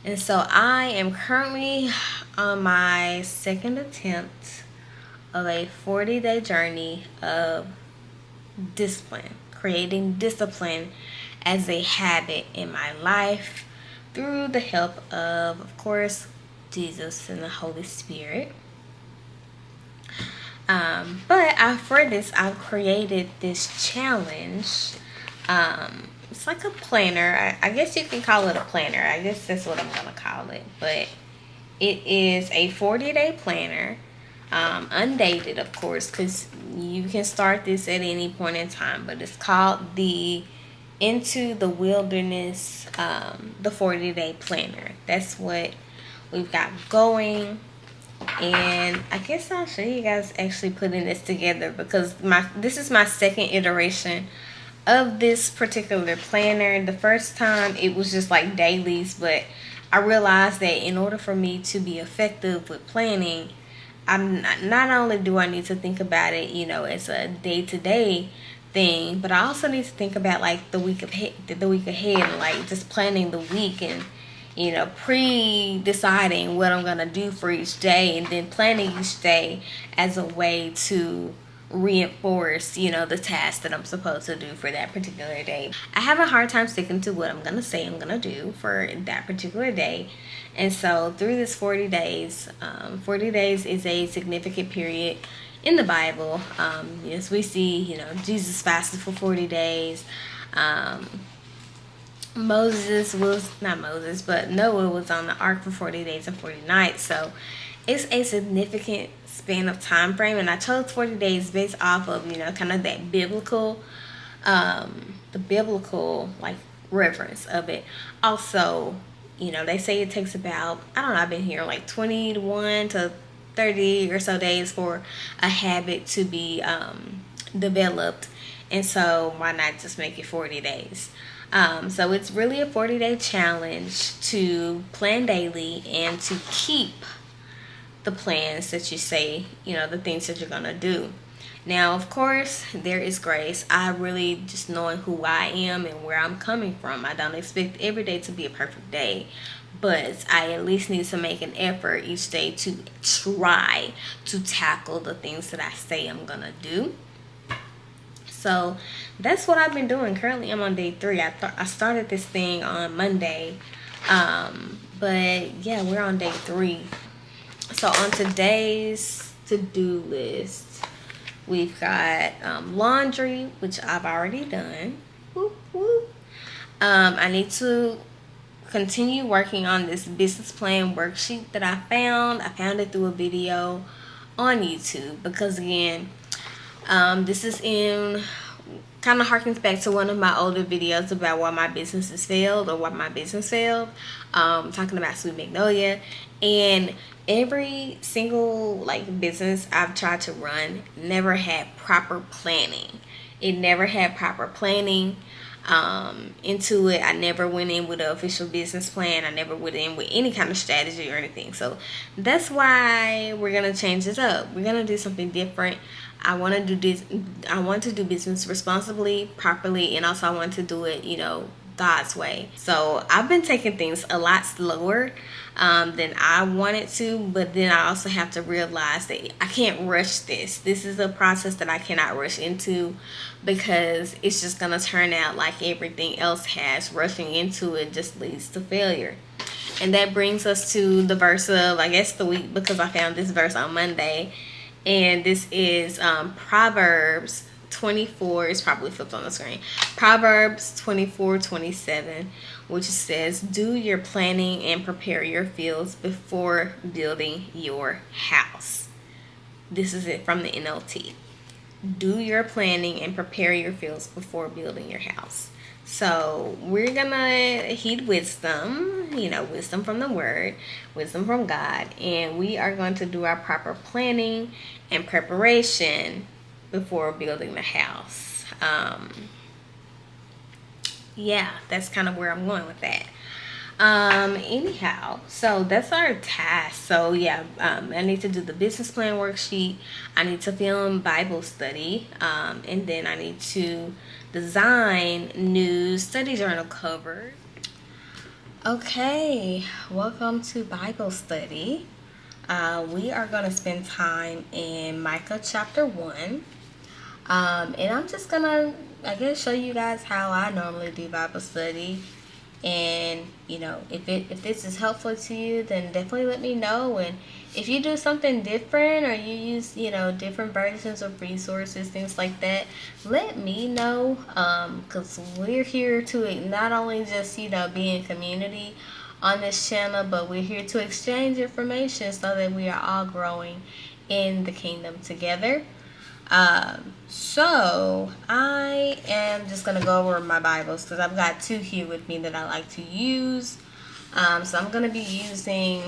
And so I am currently on my second attempt of a 40-day journey of discipline, creating discipline as a habit in my life through the help of course, Jesus and the Holy Spirit. For this, I've created this challenge. It's like a planner. I guess you can call it a planner. I guess that's what I'm going to call it. But it is a 40-day planner, undated, of course, because you can start this at any point in time. But it's called the Into the Wilderness, the 40-day planner. That's what we've got going. And I guess I'll show you guys actually putting this together, because this is my second iteration of this particular planner. The first time it was just like dailies, but I realized that in order for me to be effective with planning, not only do I need to think about it, as a day-to-day thing, but I also need to think about like the week ahead, and like just planning the week, and pre-deciding what I'm going to do for each day, and then planning each day as a way to reinforce, the task that I'm supposed to do for that particular day. I have a hard time sticking to what I'm going to say I'm going to do for that particular day. And so through this 40 days, 40 days is a significant period in the Bible. As we see, Jesus fasted for 40 days. Noah was on the ark for 40 days and 40 nights. So it's a significant span of time frame, and I chose 40 days based off of, kind of that biblical, the biblical like reference of it. Also, they say it takes about, I don't know, I've been here like 21 to 30 or so days for a habit to be developed. And so why not just make it 40 days? So it's really a 40-day challenge to plan daily and to keep the plans that you say, the things that you're going to do. Now, of course, there is grace. I really just knowing who I am and where I'm coming from. I don't expect every day to be a perfect day, but I at least need to make an effort each day to try to tackle the things that I say I'm going to do. So that's what I've been doing. Currently, I'm on day 3. I started this thing on Monday, but yeah, we're on day 3. So on today's to-do list, we've got laundry, which I've already done. Whoop, whoop. I need to continue working on this business plan worksheet that I found. I found it through a video on YouTube, because again, this is kind of harkens back to one of my older videos about why my business has failed, or why my business failed, talking about Sweet Magnolia. And every single like business I've tried to run never had proper planning. It never had proper planning into it. I never went in with an official business plan. I never went in with any kind of strategy or anything. So that's why we're gonna change this up. We're gonna do something different. I want to do this. I want to do business responsibly, properly, and also I want to do it, God's way. So I've been taking things a lot slower than I wanted to, but then I also have to realize that I can't rush this. This is a process that I cannot rush into, because it's just gonna turn out like everything else has. Rushing into it just leads to failure. And that brings us to the verse of, I guess, the week, because I found this verse on Monday. And this is Proverbs 24. It's probably flipped on the screen. Proverbs 24:27, which says, "Do your planning and prepare your fields before building your house." This is it from the NLT. Do your planning and prepare your fields before building your house. So we're gonna heed wisdom, wisdom from the word, wisdom from God, and we are going to do our proper planning and preparation before building the house. Yeah, that's kind of where I'm going with that. Anyhow, so that's our task. So yeah, I need to do the business plan worksheet. I need to film Bible study, and then I need to design new study journal covers. Okay, welcome to Bible study. We are going to spend time in Micah chapter 1. And I'm just going to, I guess, show you guys how I normally do Bible study. And, if this is helpful to you, then definitely let me know. And if you do something different or you use, different versions of resources, things like that, let me know. Because we're here to not only just, be in community on this channel, but we're here to exchange information so that we are all growing in the kingdom together. So I am just gonna go over my Bibles because I've got two here with me that I like to use. So I'm gonna be using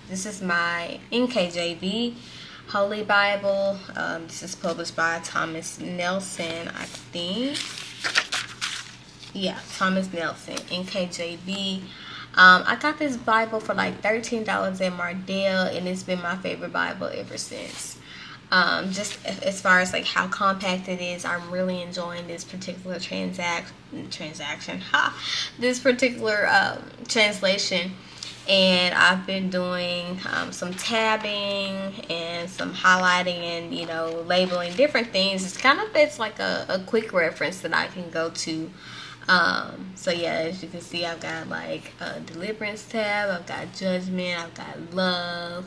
this is my NKJV Holy Bible. This is published by Thomas Nelson, I think. Yeah, Thomas Nelson, NKJV. I got this Bible for like $13 at Mardell, and it's been my favorite Bible ever since. Just as far as like how compact it is, I'm really enjoying this particular this particular translation. And I've been doing some tabbing and some highlighting and labeling different things. It's like a quick reference that I can go to. So yeah, as you can see, I've got like a deliverance tab, I've got judgment, I've got love.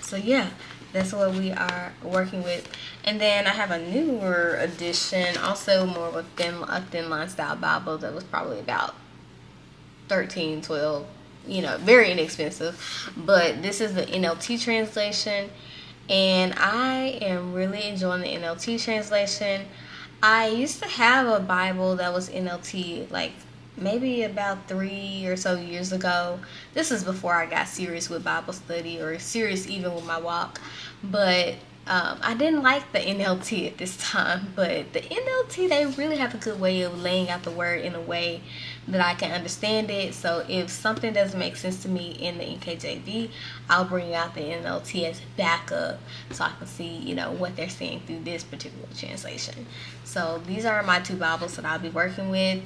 So yeah, that's what we are working with. And then I have a newer edition, also more of a thin line style Bible that was probably about 13, 12, very inexpensive. But this is the NLT translation, and I am really enjoying the NLT translation. I used to have a Bible that was NLT like maybe about 3 or so years ago. This is before I got serious with Bible study or serious even with my walk. But I didn't like the NLT at this time. But the NLT, they really have a good way of laying out the word in a way that I can understand it. So if something doesn't make sense to me in the NKJV, I'll bring out the NLT as backup so I can see, what they're saying through this particular translation. So these are my two Bibles that I'll be working with.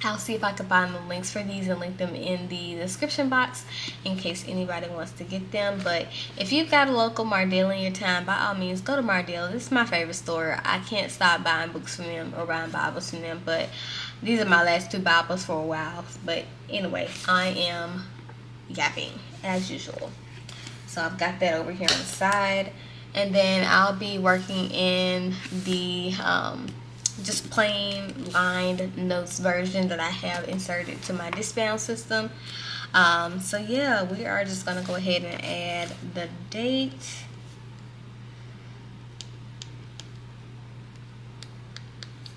I'll see if I can find the links for these and link them in the description box in case anybody wants to get them. But if you've got a local Mardell in your town, by all means, go to Mardell. This is my favorite store. I can't stop buying books from them or buying Bibles from them. But these are my last two Bibles for a while. But anyway, I am yapping as usual. So I've got that over here on the side. And then I'll be working in the just plain lined notes version that I have inserted to my Discbound system. So yeah, we are just gonna go ahead and add the date.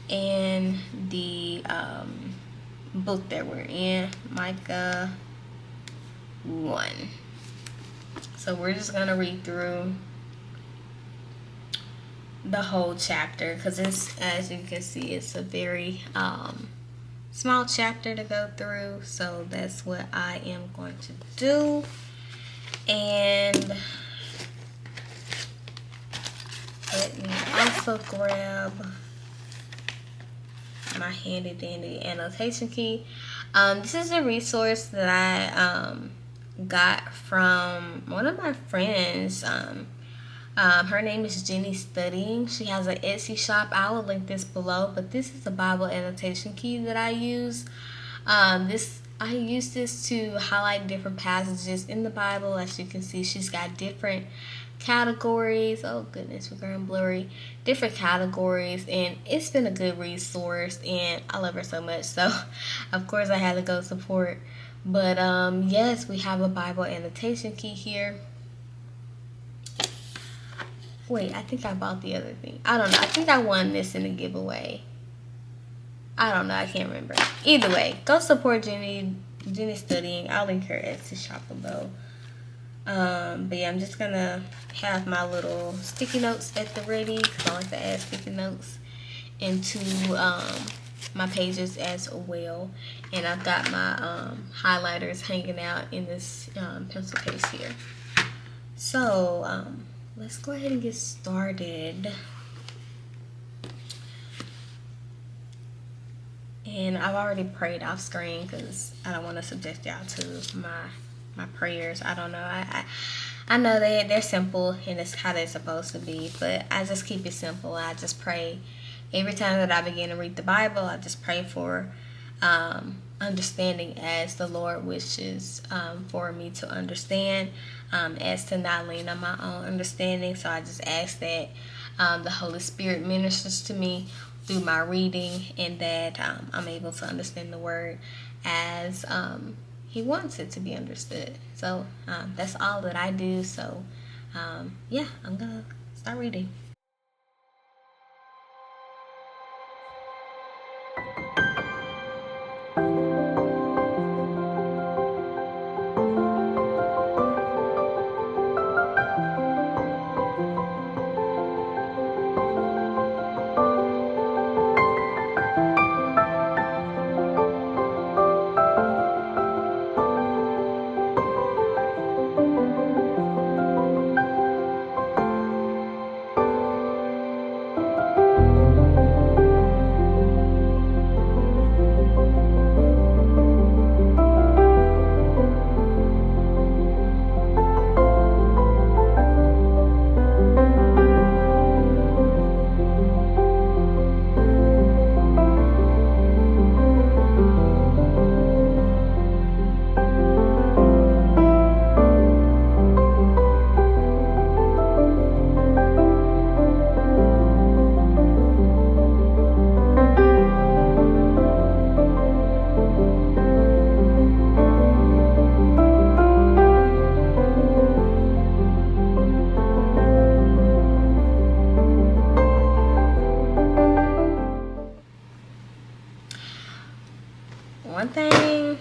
And the book that we're in, Micah 1. So we're just gonna read through the whole chapter because it's, as you can see, it's a very small chapter to go through. So that's what I am going to do. And let me also grab my handy dandy annotation key. This is a resource that I got from one of my friends. Her name is Jenny Studying. She has an Etsy shop. I will link this below. But this is a Bible annotation key that I use. I use this to highlight different passages in the Bible. As you can see, she's got different categories. Oh goodness, we're going blurry. Different categories, and it's been a good resource, and I love her so much. So, of course, I had to go support. But yes, we have a Bible annotation key here. Wait, I think I bought the other thing. I don't know. I think I won this in a giveaway. I don't know. I can't remember. Either way, go support Jenny Studying. I'll link her Etsy shop below. But yeah, I'm just going to have my little sticky notes at the ready because I like to add sticky notes into my pages as well. And I've got my highlighters hanging out in this pencil case here. So, let's go ahead and get started. And I've already prayed off screen because I don't want to subject y'all to my prayers. I don't know. I know they're simple and it's how they're supposed to be, but I just keep it simple. I just pray every time that I begin to read the Bible. I just pray for understanding as the Lord wishes for me to understand, as to not lean on my own understanding. So I just ask that the Holy Spirit ministers to me through my reading, and that I'm able to understand the Word as He wants it to be understood. So that's all that I do. So yeah, I'm gonna start reading. One thing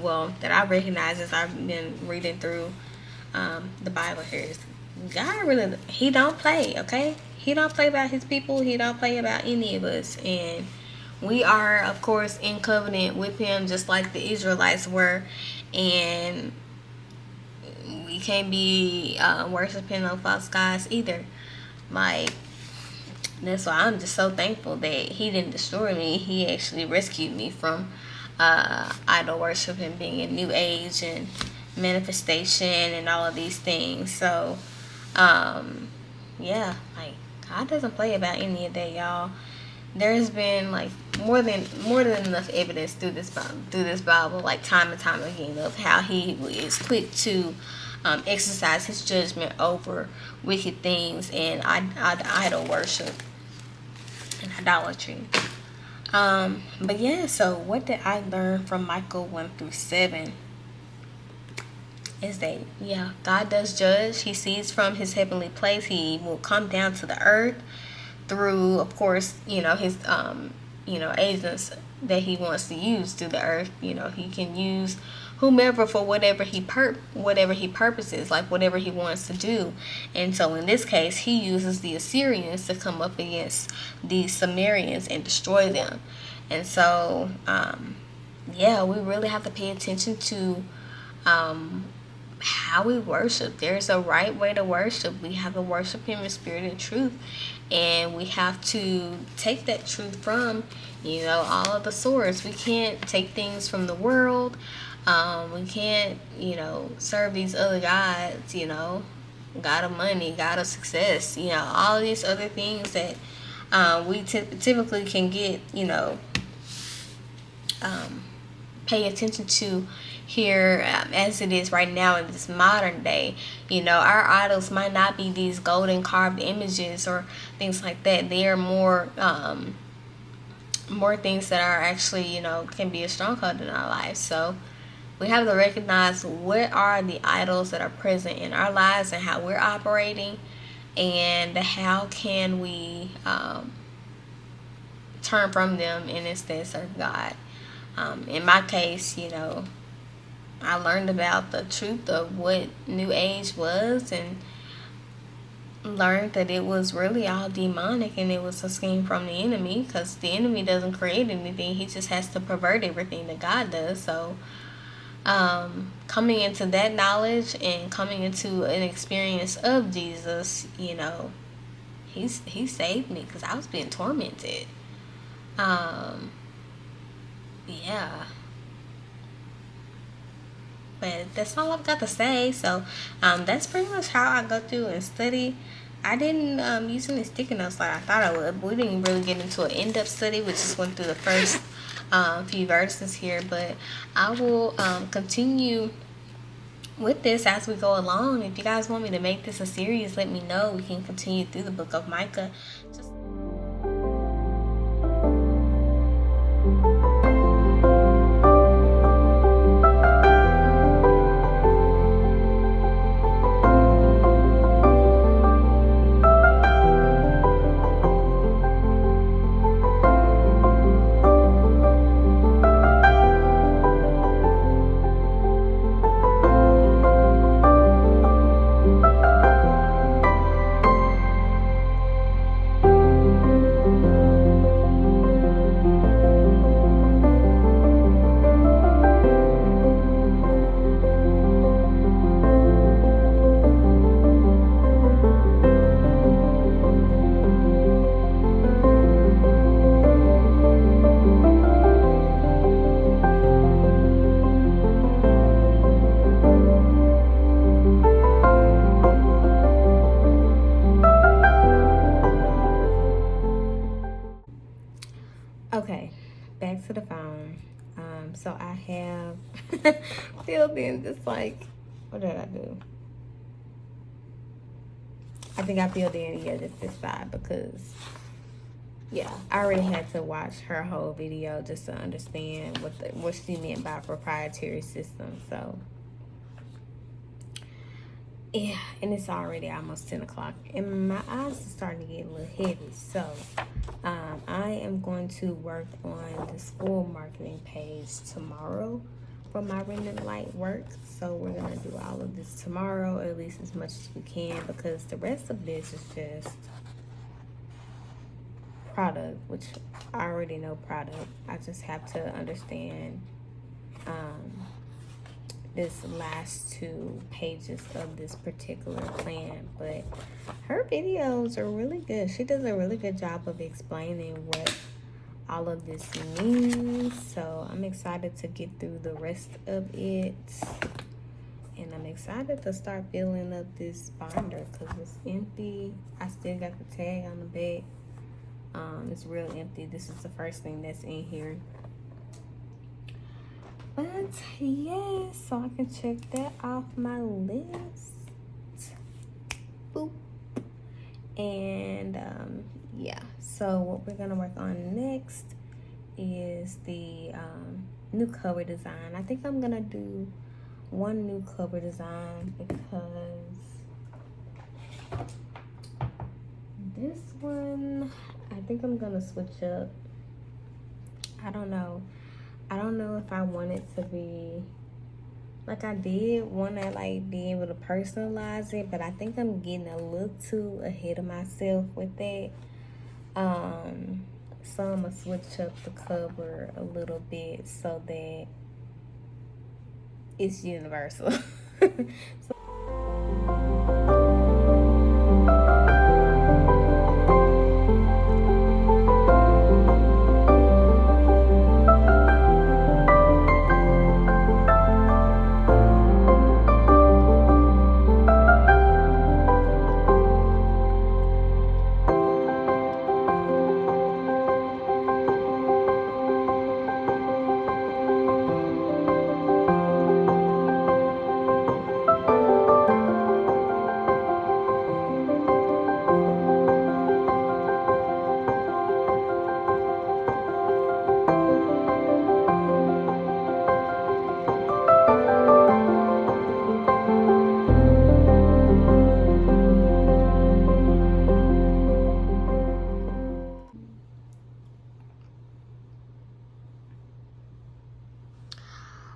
well, that I recognize as I've been reading through the Bible here is God really, He don't play, okay? He don't play about His people. He don't play about any of us. And we are, of course, in covenant with Him just like the Israelites were. And we can't be worshiping no false gods either. Like, that's why I'm just so thankful that He didn't destroy me. He actually rescued me from idol worship and being in New Age and manifestation and all of these things. So, yeah, like, God doesn't play about any of that, y'all. There's been like more than enough evidence through this Bible, like time and time again, of how He is quick to exercise His judgment over wicked things and idol worship and idolatry. But yeah, so what did I learn from Michael 1-7 is that, yeah, God does judge. He sees from His heavenly place. He will come down to the earth through, of course, His agents that He wants to use through the earth. He can use whomever for whatever he purposes, like whatever He wants to do. And so in this case, He uses the Assyrians to come up against the Sumerians and destroy them. And so yeah, we really have to pay attention to how we worship. There's a right way to worship. We have to worship Him in spirit and truth, and we have to take that truth from all of the source. We can't take things from the world. We can't serve these other gods, God of money, God of success, all of these other things that we typically can get pay attention to here, as it is right now in this modern day. Our idols might not be these golden carved images or things like that. They are more things that are actually can be a stronghold in our lives. So we have to recognize what are the idols that are present in our lives and how we're operating, and how can we turn from them and instead serve God. In my case, I learned about the truth of what New Age was, and learned that it was really all demonic, and it was a scheme from the enemy, because the enemy doesn't create anything. He just has to pervert everything that God does. So coming into that knowledge and coming into an experience of Jesus, he saved me, because I was being tormented. Um, yeah. But that's all I've got to say. So that's pretty much how I go through and study. I didn't use any sticky notes like I thought I would. We didn't really get into an in-depth study. We just went through the first few verses here. But I will continue with this as we go along. If you guys want me to make this a series, let me know. We can continue through the book of Micah. Just okay, back to the phone. So I have filled in this like, what did I do? I think I filled in just this side because yeah, I already had to watch her whole video just to understand what she meant by proprietary system. So yeah, and it's already almost 10 o'clock and my eyes are starting to get a little heavy. So I am going to work on the school marketing page tomorrow for my Rent Light work. So we're gonna do all of this tomorrow, or at least as much as we can, because the rest of this is just product, which I already know product. I just have to understand this last 2 pages of this particular plan. But her videos are really good. She does a really good job of explaining what all of this means. So I'm excited to get through the rest of it. And I'm excited to start filling up this binder because it's empty. I still got the tag on the back. It's real empty. This is the first thing that's in here. But yes, so I can check that off my list. Boop. And yeah, so what we're gonna work on next is the new cover design. I think I'm gonna do one new cover design because this one, I think I'm gonna switch up. I don't know if I want it to be like, I did want to like be able to personalize it, but I think I'm getting a little too ahead of myself with that. So I'm gonna switch up the cover a little bit so that it's universal. So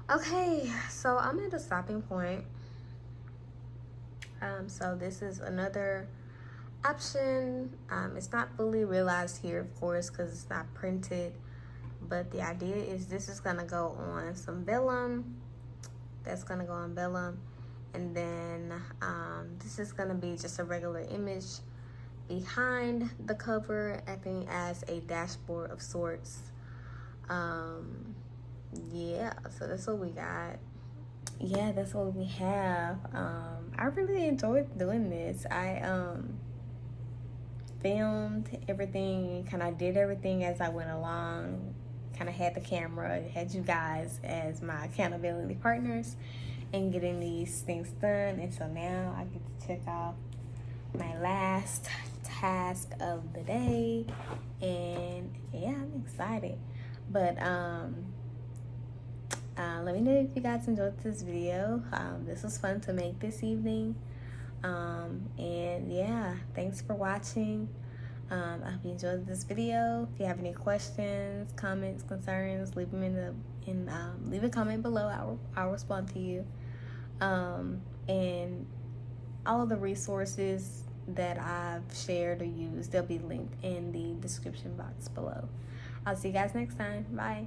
okay, so I'm at a stopping point. So this is another option. It's not fully realized here, of course, because it's not printed. But the idea is this is gonna go on some vellum. That's gonna go on vellum, and then this is gonna be just a regular image, behind the cover, acting as a dashboard of sorts. Yeah, so that's what we got. Yeah, that's what we have. I really enjoyed doing this. I filmed everything, kind of did everything as I went along, kind of had the camera, had you guys as my accountability partners in getting these things done. And so now I get to check off my last task of the day, and yeah, I'm excited. But let me know if you guys enjoyed this video. This was fun to make this evening. And yeah, thanks for watching. I hope you enjoyed this video. If you have any questions, comments, concerns, leave them leave a comment below. I'll respond to you. And all of the resources that I've shared or used, they'll be linked in the description box below. I'll see you guys next time. Bye.